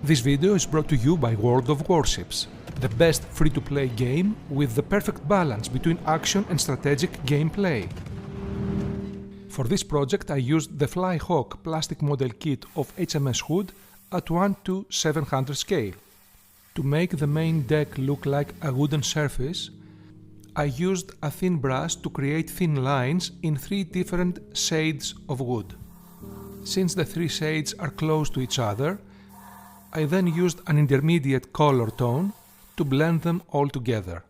This video is brought to you by World of Warships, the best free-to-play game with the perfect balance between action and strategic gameplay. For this project I used the Flyhawk plastic model kit of HMS Hood at 1:700 scale. To make the main deck look like a wooden surface, I used a thin brush to create thin lines in 3 different shades of wood. Since the 3 shades are close to each other, I then used an intermediate color tone to blend them all together.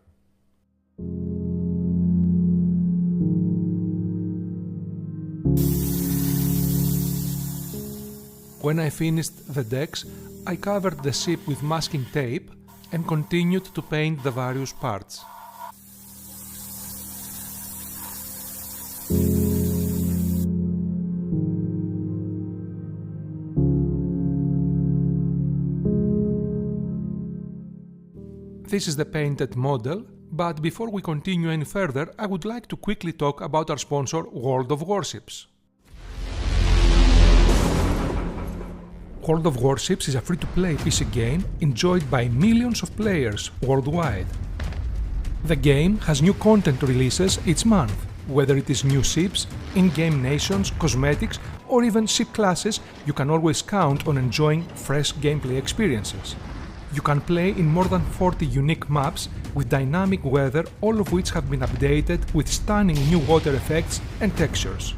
When I finished the decks, I covered the ship with masking tape and continued to paint the various parts. This is the painted model, but before we continue any further, I would like to quickly talk about our sponsor, World of Warships. World of Warships is a free-to-play PC game enjoyed by millions of players worldwide. The game has new content releases each month, whether it is new ships, in-game nations, cosmetics, or even ship classes. You can always count on enjoying fresh gameplay experiences. You can play in more than 40 unique maps with dynamic weather, all of which have been updated with stunning new water effects and textures.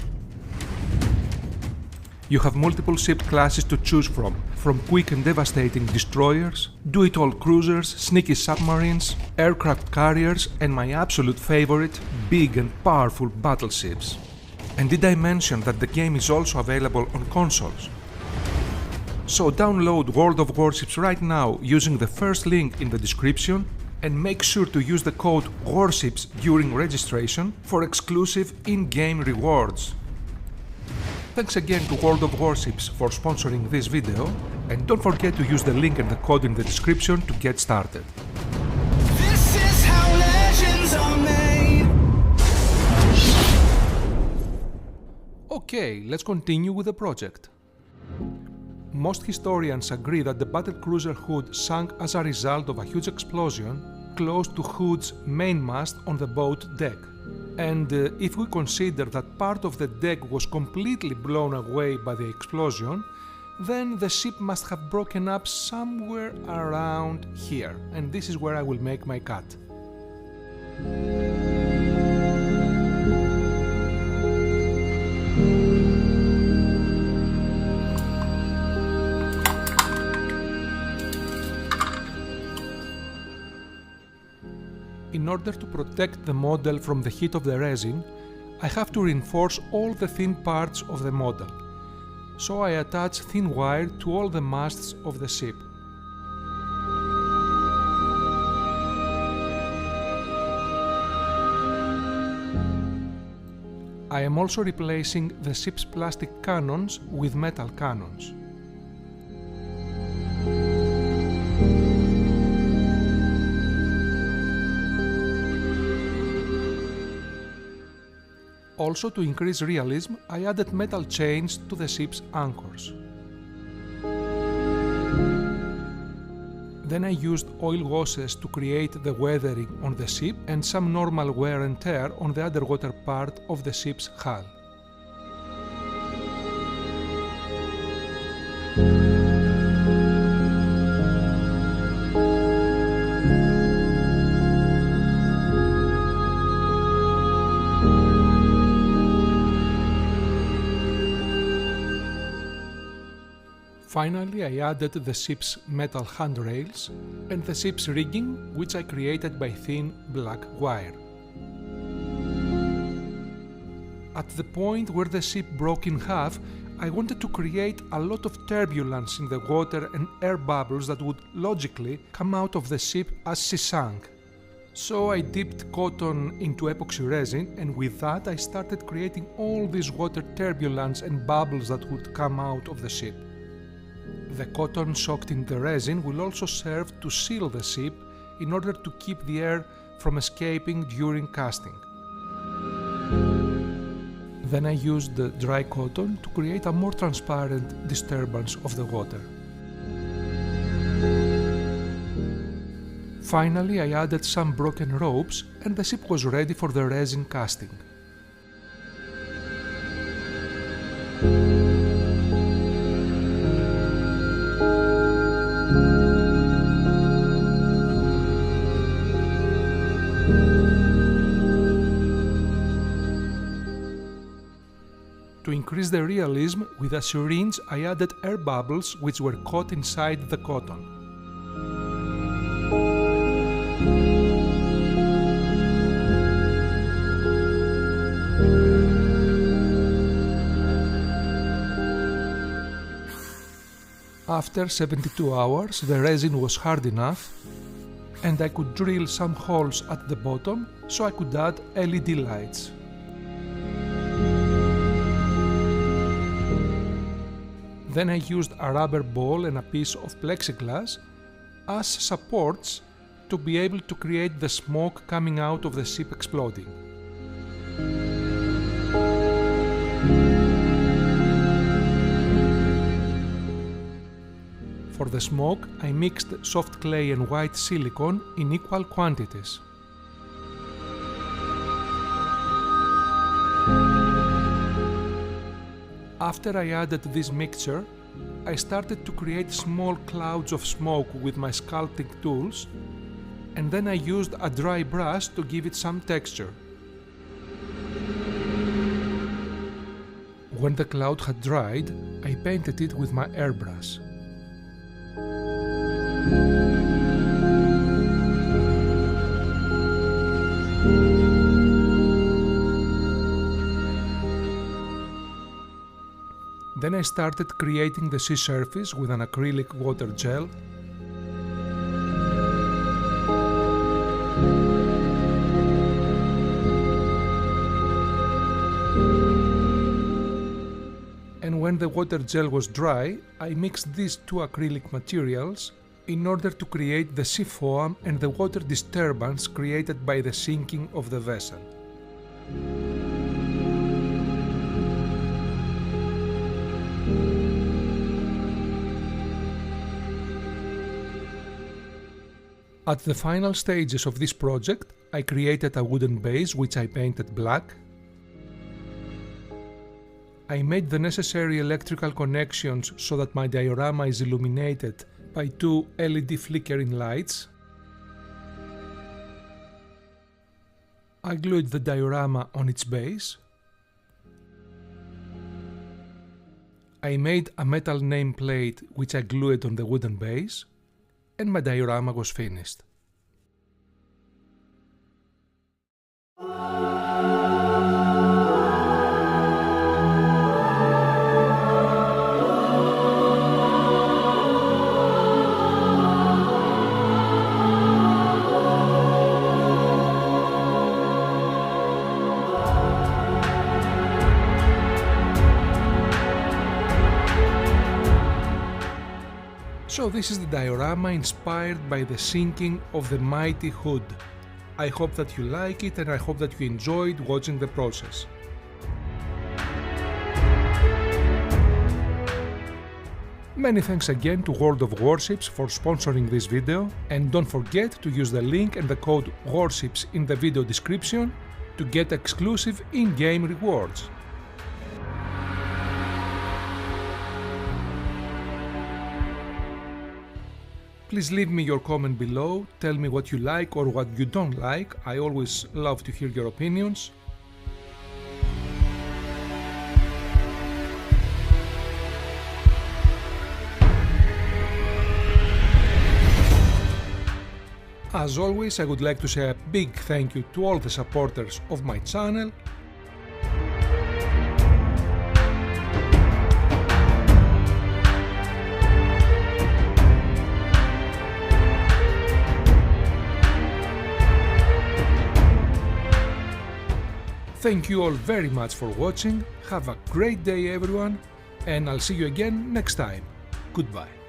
You have multiple ship classes to choose from quick and devastating destroyers, do-it-all cruisers, sneaky submarines, aircraft carriers, and my absolute favorite, big and powerful battleships. And did I mention that the game is also available on consoles? So download World of Warships right now using the first link in the description and make sure to use the code WARSHIPS during registration for exclusive in-game rewards. Thanks again to World of Warships for sponsoring this video, and don't forget to use the link and the code in the description to get started. This is how legends are made. Okay, let's continue with the project. Most historians agree that the battlecruiser Hood sank as a result of a huge explosion close to Hood's mainmast on the boat deck. And if we consider that part of the deck was completely blown away by the explosion, then the ship must have broken up somewhere around here. And this is where I will make my cut. In order to protect the model from the heat of the resin, I have to reinforce all the thin parts of the model, so I attach thin wire to all the masts of the ship. I am also replacing the ship's plastic cannons with metal cannons. Also, to increase realism, I added metal chains to the ship's anchors. Then I used oil washes to create the weathering on the ship and some normal wear and tear on the underwater part of the ship's hull. Finally, I added the ship's metal handrails and the ship's rigging, which I created by thin black wire. At the point where the ship broke in half, I wanted to create a lot of turbulence in the water and air bubbles that would logically come out of the ship as she sank. So I dipped cotton into epoxy resin, and with that I started creating all this water turbulence and bubbles that would come out of the ship. The cotton soaked in the resin will also serve to seal the ship in order to keep the air from escaping during casting. Then I used the dry cotton to create a more transparent disturbance of the water. Finally, I added some broken ropes and the ship was ready for the resin casting. To increase the realism, with a syringe I added air bubbles which were caught inside the cotton. After 72 hours, the resin was hard enough and I could drill some holes at the bottom so I could add LED lights. Then I used a rubber ball and a piece of plexiglass as supports to be able to create the smoke coming out of the ship exploding. For the smoke, I mixed soft clay and white silicone in equal quantities. After I added this mixture, I started to create small clouds of smoke with my sculpting tools, and then I used a dry brush to give it some texture. When the cloud had dried, I painted it with my airbrush. Then I started creating the sea surface with an acrylic water gel. And when the water gel was dry, I mixed these two acrylic materials in order to create the sea foam and the water disturbance created by the sinking of the vessel. At the final stages of this project, I created a wooden base which I painted black. I made the necessary electrical connections so that my diorama is illuminated by two LED flickering lights. I glued the diorama on its base. I made a metal nameplate which I glued on the wooden base, and my diorama was finished. So this is the diorama inspired by the sinking of the mighty Hood. I hope that you like it and I hope that you enjoyed watching the process. Many thanks again to World of Warships for sponsoring this video, and don't forget to use the link and the code WARSHIPS in the video description to get exclusive in-game rewards. Please leave me your comment below, tell me what you like or what you don't like, I always love to hear your opinions. As always, I would like to say a big thank you to all the supporters of my channel. Thank you all very much for watching, have a great day everyone, and I'll see you again next time. Goodbye.